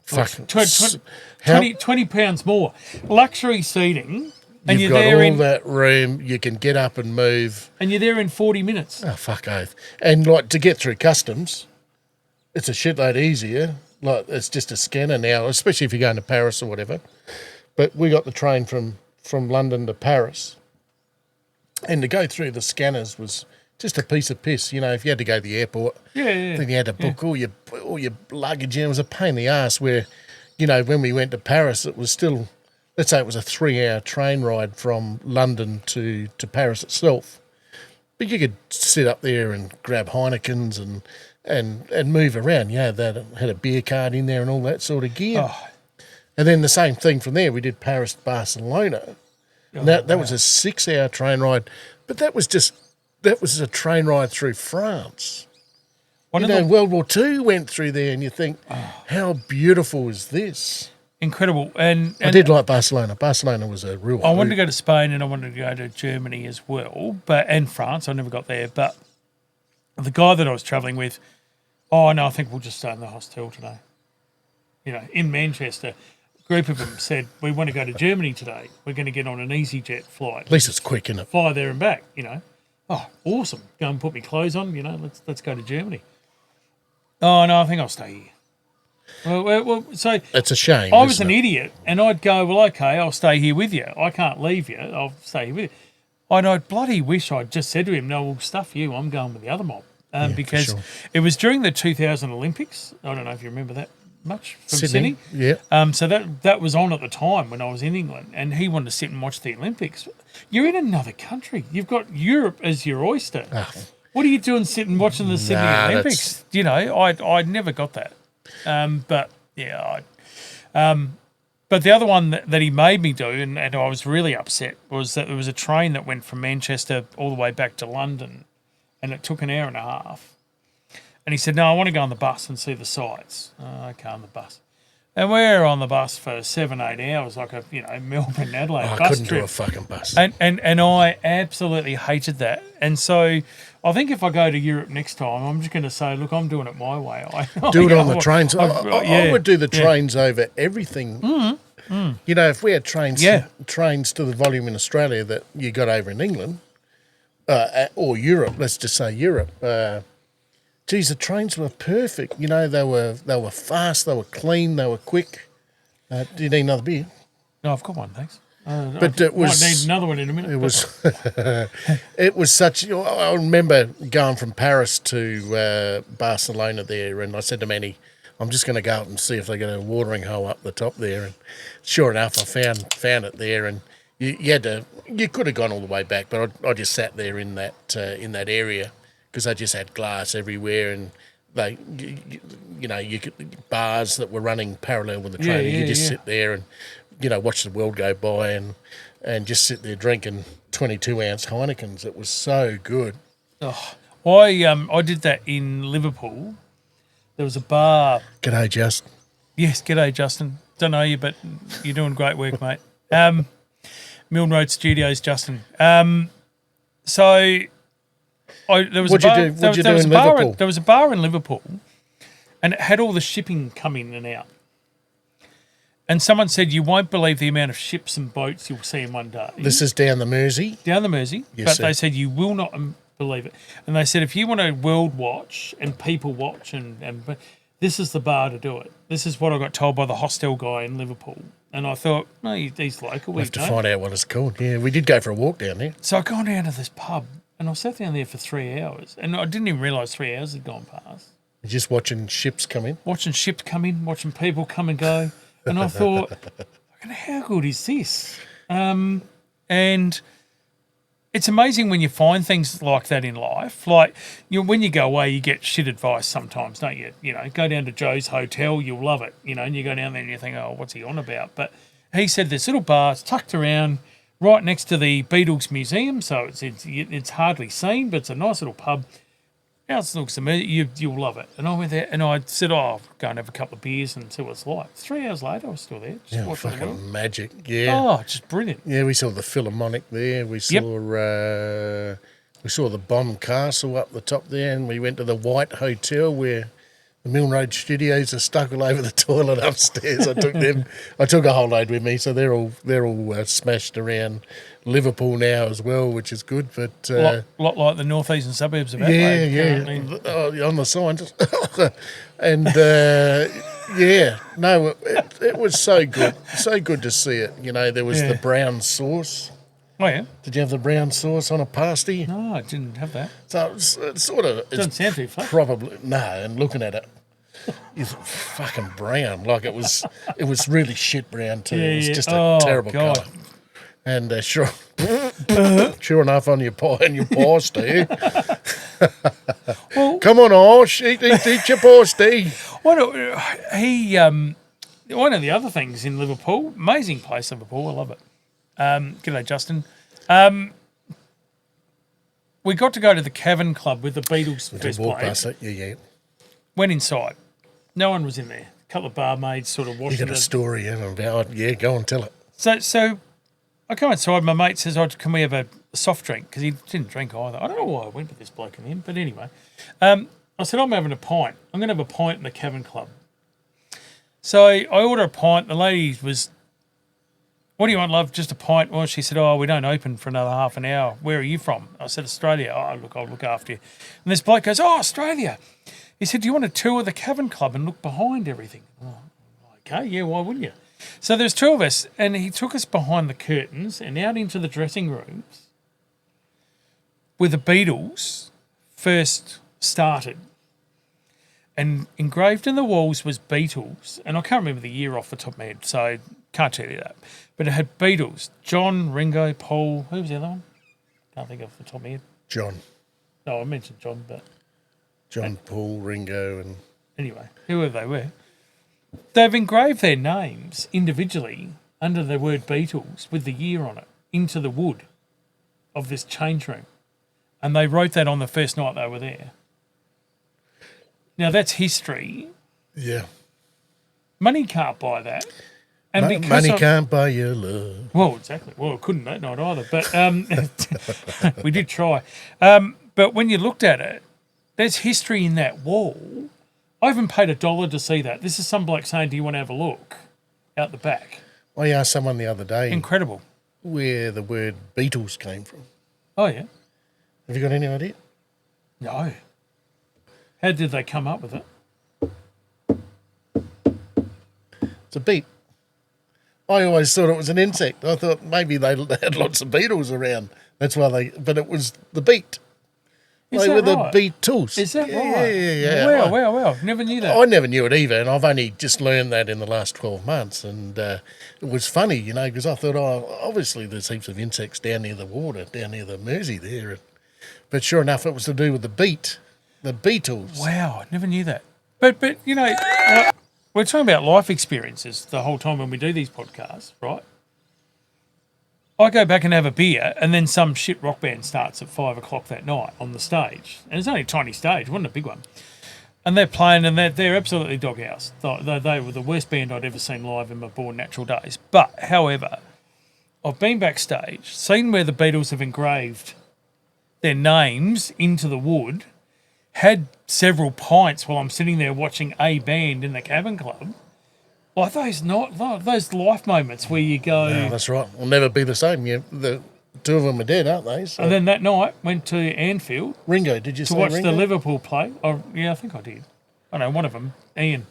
Fuck. 20 pounds more. Luxury seating. And You've you're got there all that room. You can get up and move. And you're there in 40 minutes. Oh, fuck oath. And, like, to get through customs, it's a shitload easier. Like, it's just a scanner now, especially if you're going to Paris or whatever. But we got the train from London to Paris. And to go through the scanners was just a piece of piss. You know, if you had to go to the airport, then you had to book all your luggage in. It was a pain in the ass where, you know, when we went to Paris, it was still, let's say it was a 3-hour train ride from London to Paris itself. But you could sit up there and grab Heinekens and move around. You know, they had a beer card in there and all that sort of gear. Oh. And then the same thing from there. We did Paris to Barcelona. That was a 6-hour train ride. But that was a train ride through France. World War II went through there, and you think, how beautiful is this? Incredible. And I did like Barcelona. Barcelona was a real... I wanted to go to Spain, and I wanted to go to Germany as well, and France. I never got there. But the guy that I was travelling with, oh, no, I think we'll just stay in the hostel today. You know, in Manchester, a group of them said, we want to go to Germany today. We're going to get on an EasyJet flight. At least it's quick, isn't it? Fly there and back, you know. Oh, awesome. Go and put my clothes on, you know, let's go to Germany. Oh, no, I think I'll stay here. Well, so it's a shame. I was an it? idiot, and I'd go, well, okay, I'll stay here with you. I can't leave you. I'll stay here with you. And I bloody wish I'd just said to him, no, well, stuff you. I'm going with the other mob. Because it was during the 2000 Olympics. I don't know if you remember that much from Sydney. Yeah. So that was on at the time when I was in England, and he wanted to sit and watch the Olympics. You're in another country. You've got Europe as your oyster. What are you doing sitting watching the Sydney Olympics? You know, I never got that. But yeah, but the other one that he made me do, and I was really upset, was that there was a train that went from Manchester all the way back to London, and it took an hour and a half. And he said, no, I want to go on the bus and see the sights. Okay, on the bus. And we're on the bus for 7-8 hours, like a Melbourne Adelaide bus I couldn't trip. do a fucking bus. And I absolutely hated that. And so I think if I go to Europe next time, I'm just going to say, look, I'm doing it my way. Do it on the trains. I would do the trains over everything. You know, if we had trains to the volume in Australia that you got over in England, or Europe, let's just say Europe. Geez, the trains were perfect. You know, they were fast, they were clean, they were quick. Do you need another beer? No, I've got one, thanks. But it was. Might need another one in a minute. It was. It was such. I remember going from Paris to Barcelona there, and I said to Manny, "I'm just going to go out and see if they got a watering hole up the top there." And sure enough, I found it there, and you could have gone all the way back, but I just sat there in that area. Because they just had glass everywhere, and they, you could bars that were running parallel with the train. You could just sit there and, watch the world go by, and just sit there drinking 22-ounce Heinekens. It was so good. Oh, I did that in Liverpool. There was a bar. G'day, Justin. Yes, g'day, Justin. Don't know you, but you're doing great work, mate. Milne Road Studios, Justin. There was a bar in Liverpool, and it had all the shipping come in and out. And someone said, you won't believe the amount of ships and boats you'll see in one day. This is down the Mersey? Down the Mersey. Yes, but sir. They said you will not believe it. And they said if you want to world watch and people watch, and this is the bar to do it. This is what I got told by the hostel guy in Liverpool. And I thought, no, he's local. We'll have to find out what it's called. Yeah, we did go for a walk down there. So I gone down to this pub. And I sat down there for 3 hours, and I didn't even realise 3 hours had gone past. Just watching ships come in? Watching ships come in, watching people come and go. And I thought, how good is this? And it's amazing when you find things like that in life. Like, when you go away, you get shit advice sometimes, don't you? Go down to Joe's Hotel, you'll love it. And you go down there and you think, oh, what's he on about? But he said this little bar, it's tucked around right next to the Beatles Museum, so it's hardly seen, but it's a nice little pub. It looks amazing. You'll love it. And I went there, and I said, I'll go and have a couple of beers and see what it's like. 3 hours later, I was still there. Yeah, fucking magic. Yeah. Oh, just brilliant. Yeah, we saw the Philharmonic there. We saw the Bomb Castle up the top there, and we went to the White Hotel where the Milne Road Studios are stuck all over the toilet upstairs. I took a whole load with me, so they're all smashed around Liverpool now as well, which is good. But lot like the northeastern suburbs of Adelaide. On the signs, and it was so good to see it. There was the brown sauce. Oh yeah. Did you have the brown sauce on a pasty? No, I didn't have that. So it's sort of doesn't sound too fun. Probably no. And looking at it, it's fucking brown. Like it was really shit brown too. It was just a terrible colour. And sure enough, on your pasty. Well, come on, Ash, eat your pasty. One of the other things in Liverpool, amazing place, Liverpool. I love it. G'day, Justin. We got to go to the Cavern Club with the Beatles first played. Yeah. Went inside. No one was in there. A couple of barmaids sort of watching. You got a story about? Yeah, go and tell it. So I come inside. My mate says, "Oh, can we have a soft drink because he didn't drink either. I don't know why I went with this bloke in the end, but anyway. I said, I'm having a pint. I'm going to have a pint in the Cavern Club. So I order a pint. The lady was, what do you want, love? Just a pint? Well, she said, we don't open for another half an hour. Where are you from? I said, Australia. Oh, look, I'll look after you. And this bloke goes, Australia. He said, do you want to tour the Cavern Club and look behind everything? Oh, okay, yeah, why wouldn't you? So there's two of us, and he took us behind the curtains and out into the dressing rooms where the Beatles first started. And engraved in the walls was Beatles, and I can't remember the year off the top of my head, so can't tell you that. But it had Beatles, John, Ringo, Paul. Who was the other one? Can't think off the top of my head. John. No, I mentioned John, but... John, Paul, Ringo, and... Anyway, whoever they were. They've engraved their names individually under the word Beatles with the year on it into the wood of this change room. And they wrote that on the first night they were there. Now, that's history. Yeah. Money can't buy that. And money can't buy your love. Well, exactly. Well, it couldn't that night either. But we did try. But when you looked at it, there's history in that wall. I haven't paid $1 to see that. This is some bloke saying, do you want to have a look out the back? I asked someone the other day. Incredible. Where the word Beatles came from. Oh, yeah. Have you got any idea? No. How did they come up with it? It's a beat. I always thought it was an insect. I thought maybe they had lots of beetles around. That's why but it was the beat. Is they that were right? the Beatles. Is that yeah, right? Yeah. Wow. Never knew that. I never knew it either, and I've only just learned that in the last 12 months. And it was funny, because I thought, obviously there's heaps of insects down near the water, down near the Mersey there. But sure enough, it was to do with the beat, the Beatles. Wow, I never knew that. But we're talking about life experiences the whole time when we do these podcasts, right? I go back and have a beer, and then some shit rock band starts at 5 o'clock that night on the stage. And it's only a tiny stage, it wasn't a big one. And they're playing, and they're absolutely doghouse. They were the worst band I'd ever seen live in my born natural days. But, however, I've been backstage, seen where the Beatles have engraved their names into the wood, had several pints while I'm sitting there watching a band in the Cavern Club. Like those life moments where you go... No, that's right. We'll never be the same. The two of them are dead, aren't they? So. And then that night, went to Anfield. Ringo, did you to say watch Ringo? the Liverpool play. Oh, yeah, I think I did. I know, one of them, Ian.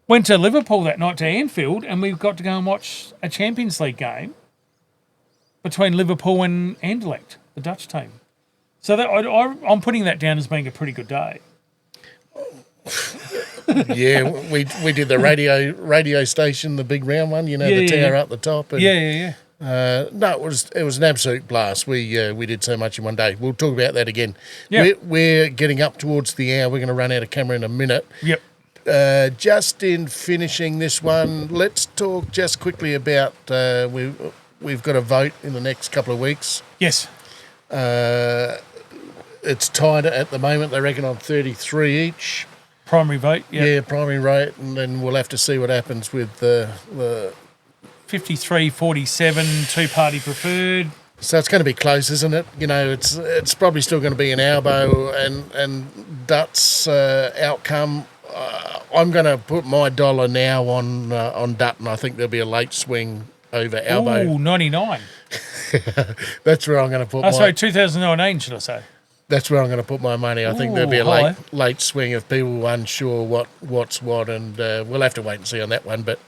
Went to Liverpool that night to Anfield, and we got to go and watch a Champions League game between Liverpool and Anderlecht, the Dutch team. So I'm putting that down as being a pretty good day. Yeah, we did the radio station, the big round one, the tower up the top. And, Yeah. No, it was an absolute blast. We did so much in one day. We'll talk about that again. Yeah. We're getting up towards the hour. We're going to run out of camera in a minute. Yep. Just in finishing this one, let's talk just quickly about we've got a vote in the next couple of weeks. Yes. It's tied at the moment, they reckon, on 33 each. Primary vote, Yeah, primary vote, and then we'll have to see what happens with the 53-47, two-party preferred. So it's going to be close, isn't it? It's probably still going to be an elbow and Dutt's outcome. I'm going to put my dollar now on Dutton. I think there'll be a late swing over elbow. Ooh, 99. That's where I'm going to put Sorry, 2019, should I say? That's where I'm going to put my money. I think there'll be a high. late swing of people unsure what's what, and we'll have to wait and see on that one. But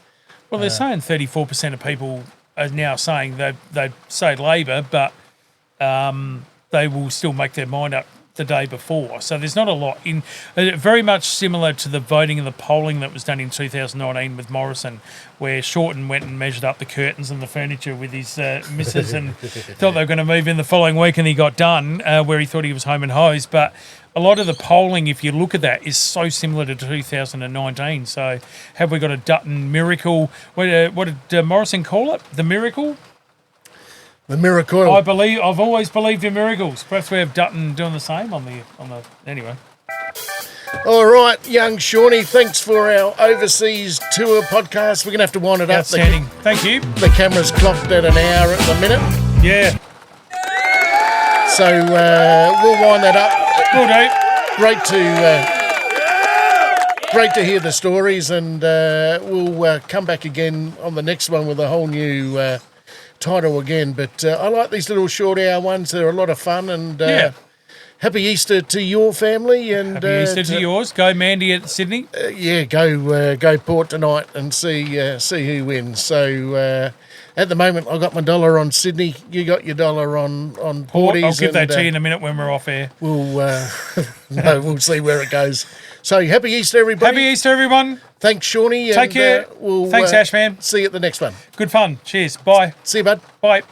Well, they're saying 34% of people are now saying they'd say Labor, but they will still make their mind up the day before. So there's not a lot in. Very much similar to the voting and the polling that was done in 2019 with Morrison, where Shorten went and measured up the curtains and the furniture with his missus and thought they were going to move in the following week, and he got done where he thought he was home and hosed. But a lot of the polling, if you look at that, is so similar to 2019. So have we got a Dutton miracle? What did Morrison call it? The miracle? the miracle. I've always believed in miracles. Perhaps we have Dutton doing the same on the anyway. All right, young Shawnee, thanks for our overseas tour podcast. We're going to have to wind it up. Outstanding. Thank you. The camera's clocked at an hour at the minute. Yeah. So we'll wind that up. Will do. Great to hear the stories, and we'll come back again on the next one with a whole new title again. But I like these little short hour ones. They're a lot of fun, and happy Easter to your family. And happy Easter to yours. Go Mandy at Sydney. Go Port tonight and see who wins. So at the moment, I got my dollar on Sydney. You got your dollar on Port. Porties. I'll give that to you in a minute when we're off air. We'll see where it goes. So happy Easter, everybody. Happy Easter, everyone. Thanks, Shawnee. Take care. We'll Thanks, Ashman. see you at the next one. Good fun. Cheers. Bye. See you, bud. Bye.